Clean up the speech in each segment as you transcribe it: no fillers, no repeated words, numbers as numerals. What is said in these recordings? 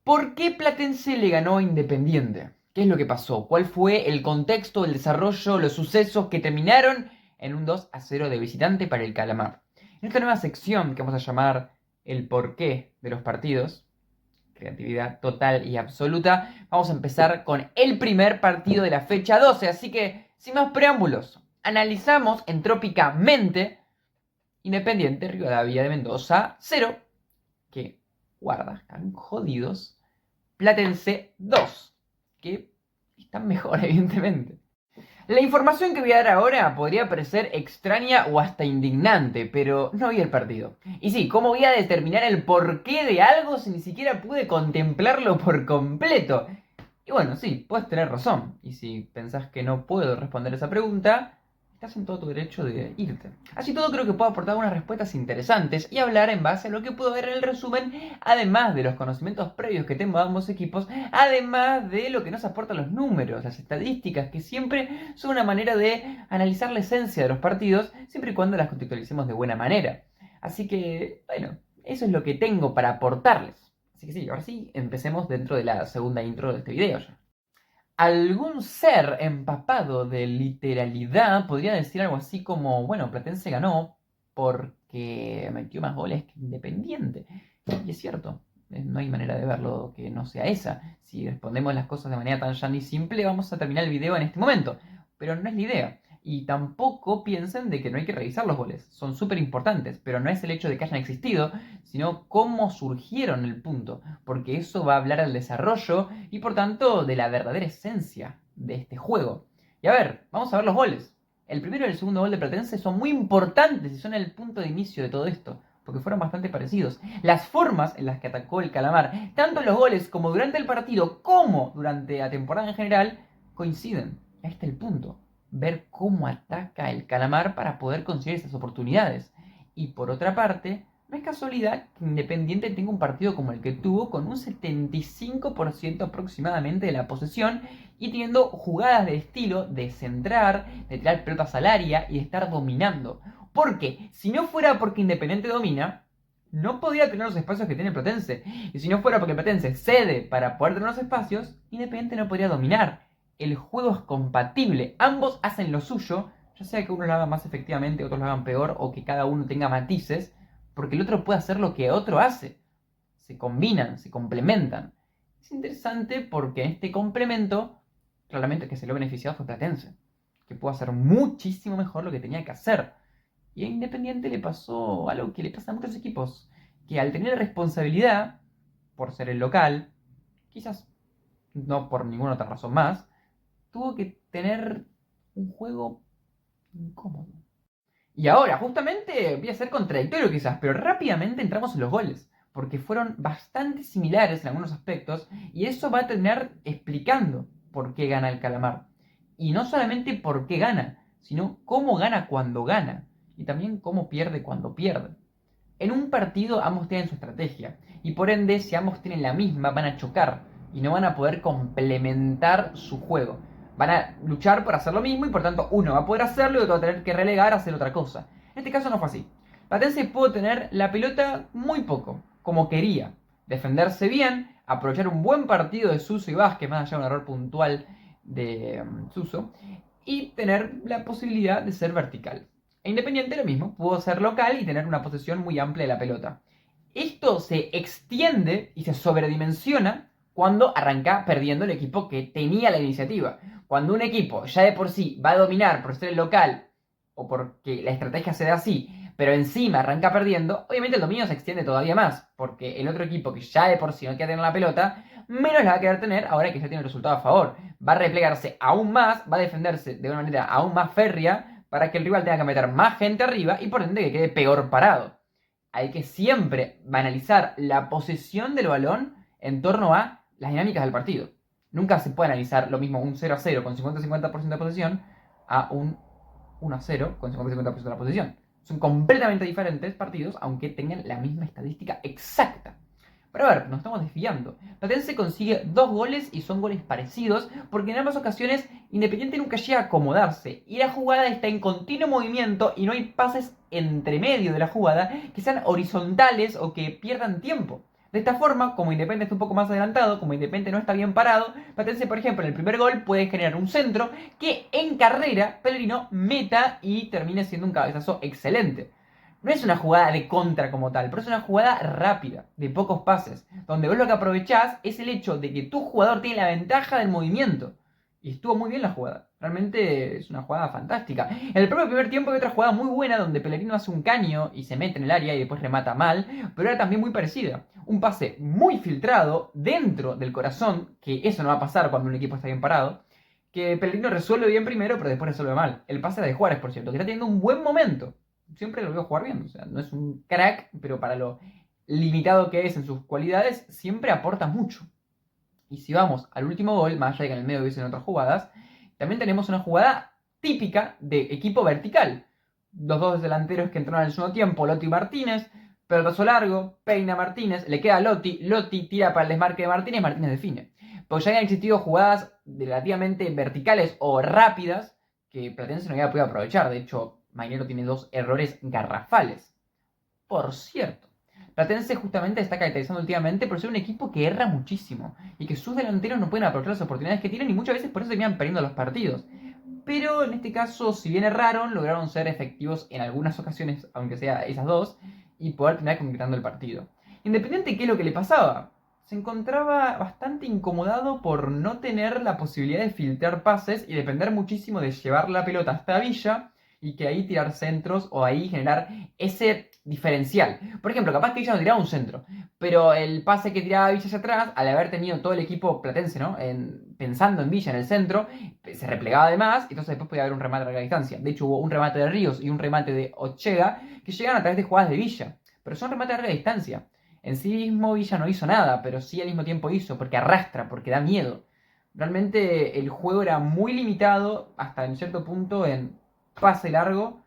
¿Por qué Platense le ganó a Independiente? ¿Qué es lo que pasó? ¿Cuál fue el contexto, el desarrollo, los sucesos que terminaron en un 2-0 de visitante para el Calamar? En esta nueva sección que vamos a llamar el porqué de los partidos, creatividad total y absoluta, vamos a empezar con el primer partido de la fecha 12. Así que, sin más preámbulos, analizamos entrópicamente Independiente Rivadavia de Mendoza 0, que guarda, están jodidos. Platense 2, que están mejor, evidentemente. La información que voy a dar ahora podría parecer extraña o hasta indignante, pero no vi el partido. Y sí, ¿cómo voy a determinar el porqué de algo si ni siquiera pude contemplarlo por completo? Y bueno, sí, puedes tener razón. Y si pensás que no puedo responder esa pregunta, estás en todo tu derecho de irte. Así todo, creo que puedo aportar unas respuestas interesantes y hablar en base a lo que puedo ver en el resumen, además de los conocimientos previos que tengo de ambos equipos, además de lo que nos aportan los números, las estadísticas, que siempre son una manera de analizar la esencia de los partidos, siempre y cuando las contextualicemos de buena manera. Así que, bueno, eso es lo que tengo para aportarles. Así que sí, ahora sí, empecemos dentro de la segunda intro de este video ya. Algún ser empapado de literalidad podría decir algo así como, bueno, Platense ganó porque metió más goles que Independiente. Y es cierto, no hay manera de verlo que no sea esa. Si respondemos las cosas de manera tan llana y simple, vamos a terminar el video en este momento. Pero no es la idea. Y tampoco piensen de que no hay que revisar los goles. Son súper importantes, pero no es el hecho de que hayan existido, sino cómo surgieron el punto. Porque eso va a hablar del desarrollo y por tanto de la verdadera esencia de este juego. Y a ver, vamos a ver los goles. El primero y el segundo gol de Platense son muy importantes y son el punto de inicio de todo esto, porque fueron bastante parecidos. Las formas en las que atacó el Calamar, tanto en los goles como durante el partido, como durante la temporada en general, coinciden. Ahí está el punto. Ver cómo ataca el Calamar para poder conseguir esas oportunidades. Y por otra parte, no es casualidad que Independiente tenga un partido como el que tuvo, con un 75% aproximadamente de la posesión y teniendo jugadas de estilo de centrar, de tirar pelotas al área y de estar dominando. Porque si no fuera porque Independiente domina, no podía tener los espacios que tiene Platense. Y si no fuera porque Platense cede para poder tener los espacios, Independiente no podría dominar. El juego es compatible, ambos hacen lo suyo, ya sea que uno lo haga más efectivamente, otros lo hagan peor, o que cada uno tenga matices, porque el otro puede hacer lo que otro hace. Se combinan, se complementan. Es interesante porque en este complemento, claramente el que se lo beneficiado fue Platense, que pudo hacer muchísimo mejor lo que tenía que hacer. Y a Independiente le pasó algo que le pasa a muchos equipos, que al tener responsabilidad, por ser el local, quizás no por ninguna otra razón más, tuvo que tener un juego incómodo. Y ahora, justamente, voy a ser contradictorio quizás, pero rápidamente entramos en los goles, porque fueron bastante similares en algunos aspectos, y eso va a terminar explicando por qué gana el Calamar. Y no solamente por qué gana, sino cómo gana cuando gana, y también cómo pierde cuando pierde. En un partido ambos tienen su estrategia, y por ende, si ambos tienen la misma, van a chocar, y no van a poder complementar su juego. Van a luchar por hacer lo mismo y por tanto uno va a poder hacerlo y otro va a tener que relegar a hacer otra cosa. En este caso no fue así. Platense pudo tener la pelota muy poco, como quería. Defenderse bien, aprovechar un buen partido de Suso y Vázquez, más allá de un error puntual de Suso, y tener la posibilidad de ser vertical. E Independiente lo mismo, pudo ser local y tener una posesión muy amplia de la pelota. Esto se extiende y se sobredimensiona cuando arranca perdiendo el equipo que tenía la iniciativa. Cuando un equipo ya de por sí va a dominar por ser el local o porque la estrategia se da así, pero encima arranca perdiendo, obviamente el dominio se extiende todavía más, porque el otro equipo que ya de por sí no quiere tener la pelota, menos la va a querer tener ahora que ya tiene el resultado a favor. Va a replegarse aún más, va a defenderse de una manera aún más férrea para que el rival tenga que meter más gente arriba y por ende que quede peor parado. Hay que siempre analizar la posesión del balón en torno a las dinámicas del partido. Nunca se puede analizar lo mismo un 0-0 con 50-50% de posesión a un 1-0 con 50-50% de la posesión. Son completamente diferentes partidos, aunque tengan la misma estadística exacta. Pero a ver, nos estamos desviando. Platense consigue 2 goles y son goles parecidos, porque en ambas ocasiones Independiente nunca llega a acomodarse y la jugada está en continuo movimiento y no hay pases entre medio de la jugada que sean horizontales o que pierdan tiempo. De esta forma, como Independiente está un poco más adelantado, como Independiente no está bien parado, Platense, por ejemplo, en el primer gol puede generar un centro que en carrera Pellegrino meta y termine siendo un cabezazo excelente. No es una jugada de contra como tal, pero es una jugada rápida, de pocos pases, donde vos lo que aprovechás es el hecho de que tu jugador tiene la ventaja del movimiento. Y estuvo muy bien la jugada. Realmente es una jugada fantástica. En el propio primer tiempo hay otra jugada muy buena donde Pellegrino hace un caño y se mete en el área y después remata mal, pero era también muy parecida. Un pase muy filtrado dentro del corazón, que eso no va a pasar cuando un equipo está bien parado, que Pellegrino resuelve bien primero, pero después resuelve mal. El pase era de Juárez, por cierto, que está teniendo un buen momento. Siempre lo veo jugar bien, o sea, no es un crack, pero para lo limitado que es en sus cualidades, siempre aporta mucho. Y si vamos al último gol, más allá de que en el medio dicen otras jugadas, también tenemos una jugada típica de equipo vertical. Los dos delanteros que entraron al segundo tiempo, Lotti y Martínez, pelotazo largo, peina Martínez, le queda a Lotti, Lotti tira para el desmarque de Martínez, Martínez define. Porque ya habían existido jugadas relativamente verticales o rápidas que Platense no había podido aprovechar. De hecho, Mainero tiene dos errores garrafales. Por cierto, Platense justamente está caracterizando últimamente por ser un equipo que erra muchísimo y que sus delanteros no pueden aprovechar las oportunidades que tienen y muchas veces por eso terminan perdiendo los partidos. Pero en este caso, si bien erraron, lograron ser efectivos en algunas ocasiones, aunque sea esas dos, y poder terminar concretando el partido. Independiente de qué es lo que le pasaba, se encontraba bastante incomodado por no tener la posibilidad de filtrar pases y depender muchísimo de llevar la pelota hasta Villa y que ahí tirar centros o ahí generar ese diferencial. Por ejemplo, capaz que Villa no tiraba un centro, pero el pase que tiraba Villa hacia atrás, al haber tenido todo el equipo platense, ¿no? Pensando en Villa en el centro, se replegaba de más, y entonces después podía haber un remate a larga distancia. De hecho, hubo un remate de Ríos y un remate de Ochega que llegan a través de jugadas de Villa, pero son remates a larga distancia. En sí mismo Villa no hizo nada, pero sí al mismo tiempo hizo, porque arrastra, porque da miedo. Realmente el juego era muy limitado hasta en cierto punto en pase largo,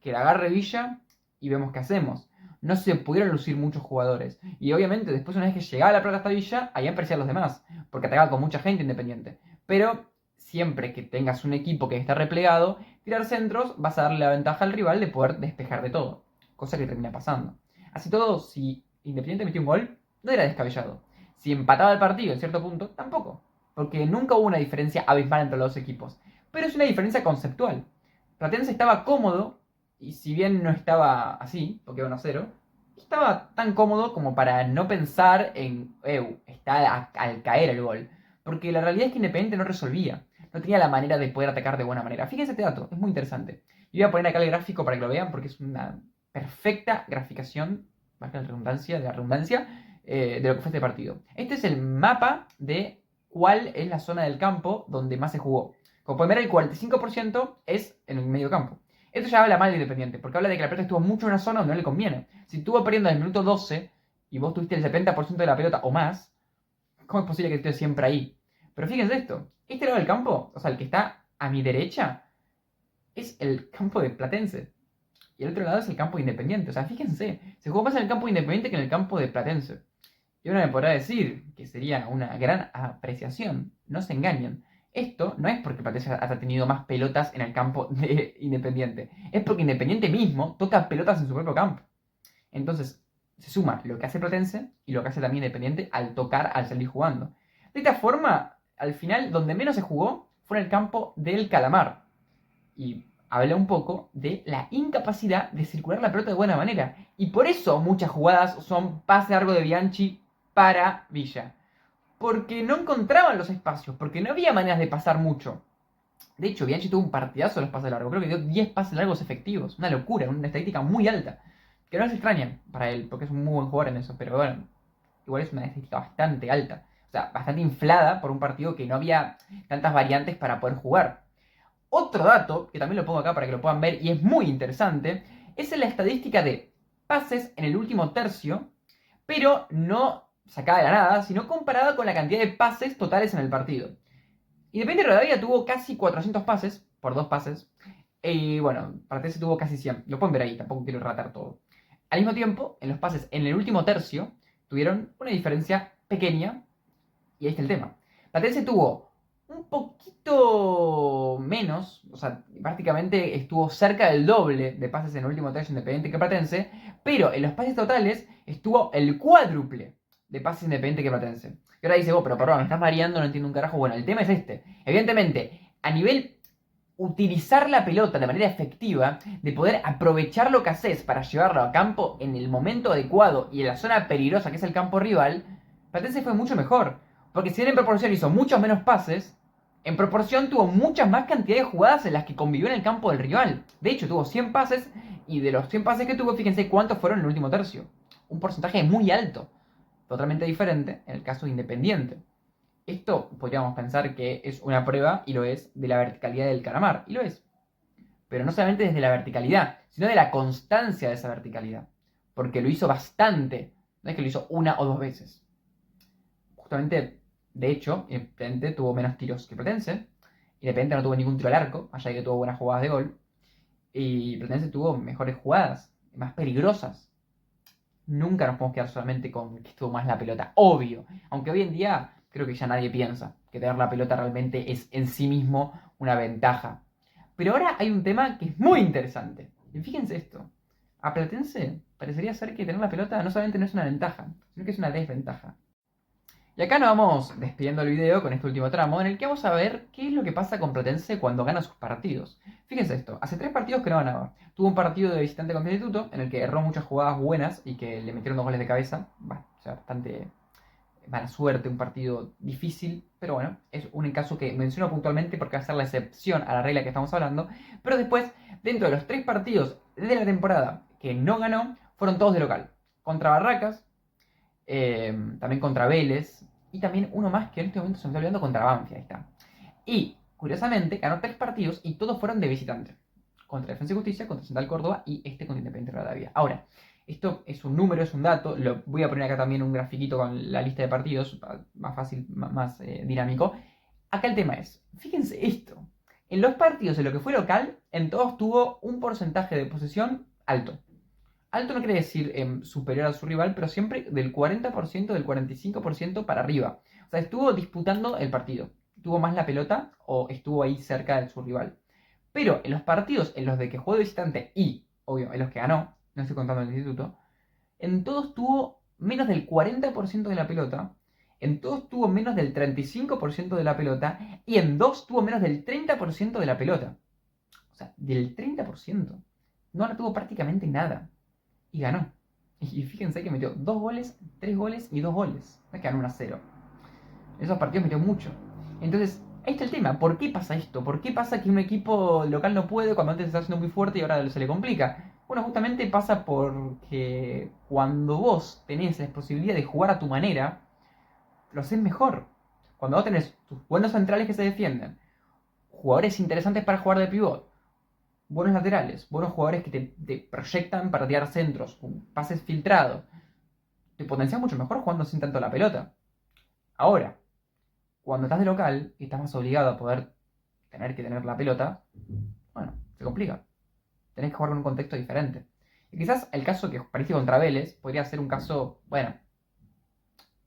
que la agarre Villa y vemos qué hacemos. No se pudieron lucir muchos jugadores. Y obviamente después una vez que llegaba la pelota hasta Villa, ahí aparecían los demás, porque atacaba con mucha gente independiente. Pero siempre que tengas un equipo que está replegado, tirar centros vas a darle la ventaja al rival de poder despejar de todo. Cosa que termina pasando. Así todo, si Independiente metió un gol, no era descabellado. Si empataba el partido en cierto punto, tampoco. Porque nunca hubo una diferencia abismal entre los dos equipos. Pero es una diferencia conceptual. Platense estaba cómodo, y si bien no estaba así, porque iba 1-0, estaba tan cómodo como para no pensar en, está al caer el gol. Porque la realidad es que Independiente no resolvía. No tenía la manera de poder atacar de buena manera. Fíjense este dato, es muy interesante. Y voy a poner acá el gráfico para que lo vean porque es una perfecta graficación, marca la redundancia, de lo que fue este partido. Este es el mapa de cuál es la zona del campo donde más se jugó. Como pueden ver, el 45% es en el medio campo. Esto ya habla mal de Independiente, porque habla de que la pelota estuvo mucho en una zona donde no le conviene. Si estuvo perdiendo en el minuto 12 y vos tuviste el 70% de la pelota o más, ¿cómo es posible que estés siempre ahí? Pero fíjense esto, este lado del campo, o sea, el que está a mi derecha, es el campo de Platense. Y el otro lado es el campo de Independiente. O sea, fíjense, se jugó más en el campo de Independiente que en el campo de Platense. Y uno me podrá decir que sería una gran apreciación. No se engañen. Esto no es porque Platense haya tenido más pelotas en el campo de Independiente. Es porque Independiente mismo toca pelotas en su propio campo. Entonces, se suma lo que hace Platense y lo que hace también Independiente al tocar, al salir jugando. De esta forma, al final, donde menos se jugó fue en el campo del Calamar. Y habla un poco de la incapacidad de circular la pelota de buena manera. Y por eso muchas jugadas son pase largo de Bianchi para Villa. Porque no encontraban los espacios, porque no había maneras de pasar mucho. De hecho, Bianchi tuvo un partidazo de los pases largos. Creo que dio 10 pases largos efectivos. Una locura, una estadística muy alta. Que no se extraña para él, porque es un muy buen jugador en eso. Pero bueno, igual es una estadística bastante alta. O sea, bastante inflada por un partido que no había tantas variantes para poder jugar. Otro dato, que también lo pongo acá para que lo puedan ver y es muy interesante, es la estadística de pases en el último tercio, pero no sacada de la nada, sino comparada con la cantidad de pases totales en el partido. Independiente Rivadavia tuvo casi 400 pases, por dos pases, y bueno, Platense tuvo casi 100. Lo pueden ver ahí, tampoco quiero relatar todo. Al mismo tiempo, en los pases en el último tercio, tuvieron una diferencia pequeña, y ahí está el tema. Platense tuvo un poquito menos, o sea, prácticamente estuvo cerca del doble de pases en el último tercio Independiente que Platense, pero en los pases totales estuvo el cuádruple. de pases independiente que Platense. Y ahora dice, pero perdón, me estás mareando, no entiendo un carajo. Bueno, el tema es este. Evidentemente, a nivel utilizar la pelota de manera efectiva, de poder aprovechar lo que haces para llevarlo a campo en el momento adecuado y en la zona peligrosa que es el campo rival, Platense fue mucho mejor. Porque si bien en proporción hizo muchos menos pases, en proporción tuvo muchas más cantidad de jugadas en las que convivió en el campo del rival. De hecho, tuvo 100 pases y de los 100 pases que tuvo, fíjense cuántos fueron en el último tercio. Un porcentaje muy alto. Totalmente diferente en el caso de Independiente. Esto podríamos pensar que es una prueba, y lo es, de la verticalidad del Calamar. Y lo es. Pero no solamente desde la verticalidad, sino de la constancia de esa verticalidad. Porque lo hizo bastante. No es que lo hizo una o dos veces. Justamente, de hecho, Independiente tuvo menos tiros que Platense. Independiente no tuvo ningún tiro al arco, allá que tuvo buenas jugadas de gol. Y Platense tuvo mejores jugadas, más peligrosas. Nunca nos podemos quedar solamente con que estuvo más la pelota. Obvio. Aunque hoy en día creo que ya nadie piensa que tener la pelota realmente es en sí mismo una ventaja. Pero ahora hay un tema que es muy interesante. Y fíjense esto. A Platense parecería ser que tener la pelota no solamente no es una ventaja, sino que es una desventaja. Y acá nos vamos despidiendo el video con este último tramo, en el que vamos a ver qué es lo que pasa con Platense cuando gana sus partidos. Fíjense esto, hace 3 partidos que no ganaba. Tuvo un partido de visitante con Instituto, en el que erró muchas jugadas buenas y que le metieron 2 goles de cabeza. Bueno, o sea, bastante mala suerte, un partido difícil, pero bueno, es un caso que menciono puntualmente porque va a ser la excepción a la regla que estamos hablando. Pero después, dentro de los 3 partidos de la temporada que no ganó, fueron todos de local. Contra Barracas, también contra Vélez, y también uno más que en este momento se me está olvidando, contra Banfield, ahí está. Y, curiosamente, ganó 3 partidos y todos fueron de visitante. Contra Defensa y Justicia, contra Central Córdoba y este contra Independiente Rivadavia. Ahora, esto es un número, es un dato, lo voy a poner acá también un grafiquito con la lista de partidos, más fácil, más dinámico. Acá el tema es, fíjense esto, en los partidos en lo que fue local, en todos tuvo un porcentaje de posesión alto. Alto no quiere decir superior a su rival, pero siempre del 40%, del 45% para arriba. O sea, estuvo disputando el partido. Tuvo más la pelota o estuvo ahí cerca de su rival. Pero en los partidos en los de que jugó de visitante y, obvio, en los que ganó, no estoy contando el instituto, en todos tuvo menos del 40% de la pelota, en todos tuvo menos del 35% de la pelota y en 2 tuvo menos del 30% de la pelota. O sea, del 30%. No tuvo prácticamente nada. Y ganó. Y fíjense que metió 2 goles, 3 goles y 2 goles. No es que ganó 1-0. En esos partidos metió mucho. Entonces, ahí está el tema. ¿Por qué pasa esto? ¿Por qué pasa que un equipo local no puede cuando antes está siendo muy fuerte y ahora se le complica? Bueno, justamente pasa porque cuando vos tenés la posibilidad de jugar a tu manera, lo haces mejor. Cuando vos tenés tus buenos centrales que se defienden, jugadores interesantes para jugar de pivot, buenos laterales, buenos jugadores que te proyectan para tirar centros, pases filtrados, te potencias mucho mejor jugando sin tanto la pelota. Ahora, cuando estás de local y estás más obligado a poder tener que tener la pelota, bueno, se complica. Tenés que jugar con un contexto diferente. Y quizás el caso que parece contra Vélez podría ser un caso, bueno,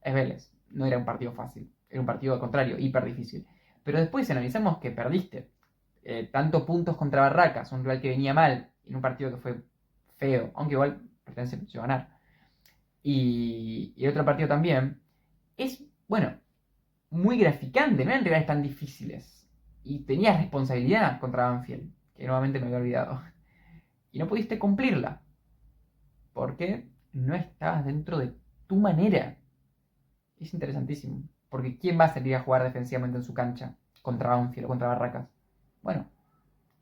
es Vélez, no era un partido fácil, era un partido al contrario, hiper difícil. Pero después si analizamos que perdiste tanto puntos contra Barracas, un rival que venía mal, en un partido que fue feo, aunque igual Platense empezó a ganar. Y otro partido también, es, bueno, muy graficante, no eran rivales tan difíciles. Y tenías responsabilidad contra Banfield, que nuevamente me había olvidado. Y no pudiste cumplirla, porque no estabas dentro de tu manera. Es interesantísimo, porque ¿quién va a salir a jugar defensivamente en su cancha contra Banfield o contra Barracas? Bueno,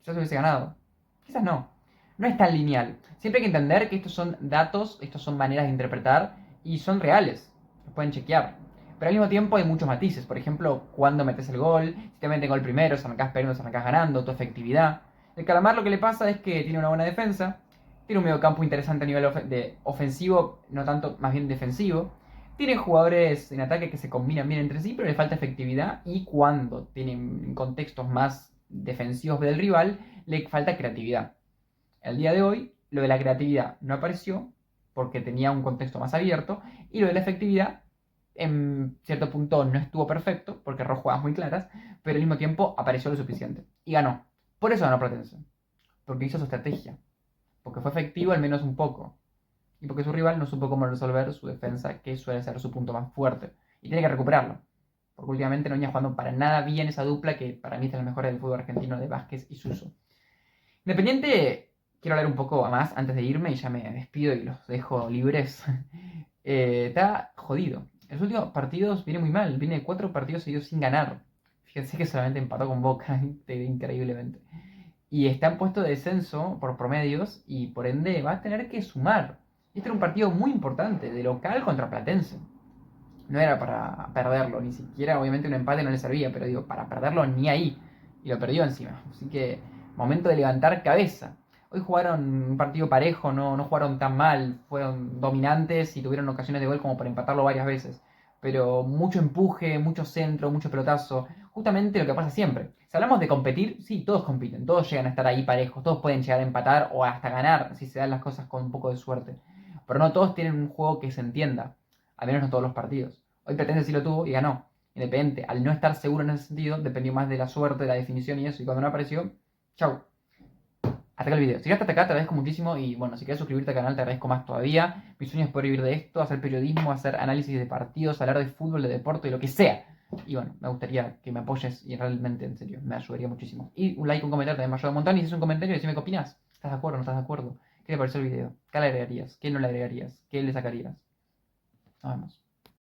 quizás hubiese ganado. Quizás no. No es tan lineal. Siempre hay que entender que estos son datos, estos son maneras de interpretar y son reales. Los pueden chequear. Pero al mismo tiempo hay muchos matices. Por ejemplo, cuando metes el gol, si te meten gol primero, si arrancás perdiendo, si arrancás ganando, tu efectividad. El Calamar lo que le pasa es que tiene una buena defensa, tiene un mediocampo interesante a nivel de ofensivo, no tanto, más bien defensivo. Tiene jugadores en ataque que se combinan bien entre sí, pero le falta efectividad y cuando tienen contextos más defensivos del rival, le falta creatividad. El día de hoy, lo de la creatividad no apareció porque tenía un contexto más abierto y lo de la efectividad, en cierto punto, no estuvo perfecto porque erró jugadas muy claras, pero al mismo tiempo apareció lo suficiente y ganó. Por eso ganó Platense, porque hizo su estrategia, porque fue efectivo al menos un poco. y porque su rival no supo cómo resolver su defensa, que suele ser su punto más fuerte, y tiene que recuperarlo. Porque últimamente no venía jugando para nada bien esa dupla que para mí es de las mejores del fútbol argentino de Vázquez y Suso. Independiente, quiero hablar un poco más antes de irme y ya me despido y los dejo libres. Está jodido. En los últimos partidos viene muy mal. Viene 4 partidos seguidos sin ganar. Fíjense que solamente empató con Boca, increíblemente. Y está en puesto de descenso por promedios y por ende va a tener que sumar. Este era un partido muy importante, de local contra Platense. No era para perderlo, ni siquiera obviamente un empate no le servía, pero digo, para perderlo ni ahí. Y lo perdió encima. Así que momento de levantar cabeza. Hoy jugaron un partido parejo, no jugaron tan mal, fueron dominantes y tuvieron ocasiones de gol como para empatarlo varias veces. Pero mucho empuje, mucho centro, mucho pelotazo. Justamente lo que pasa siempre. Si hablamos de competir, sí, todos compiten, todos llegan a estar ahí parejos, todos pueden llegar a empatar o hasta ganar si se dan las cosas con un poco de suerte. Pero no todos tienen un juego que se entienda, al menos no todos los partidos. Hoy Platense sí lo tuvo y ganó. Independiente, al no estar seguro en ese sentido, dependió más de la suerte, de la definición y eso. Y cuando no apareció, chau. Hasta acá el video. Si llegaste hasta acá, te agradezco muchísimo. Y bueno, si quieres suscribirte al canal, te agradezco más todavía. Mi sueño es poder vivir de esto, hacer periodismo, hacer análisis de partidos, hablar de fútbol, de deporte, de lo que sea. Y bueno, me gustaría que me apoyes y realmente, en serio, me ayudaría muchísimo. Y un like, un comentario también me ayuda un montón. Y si es un comentario, decime qué opinas. ¿Estás de acuerdo o no estás de acuerdo? ¿Qué te pareció el video? ¿Qué le agregarías? ¿Qué no le agregarías? ¿Qué le sacarías? Nos vemos.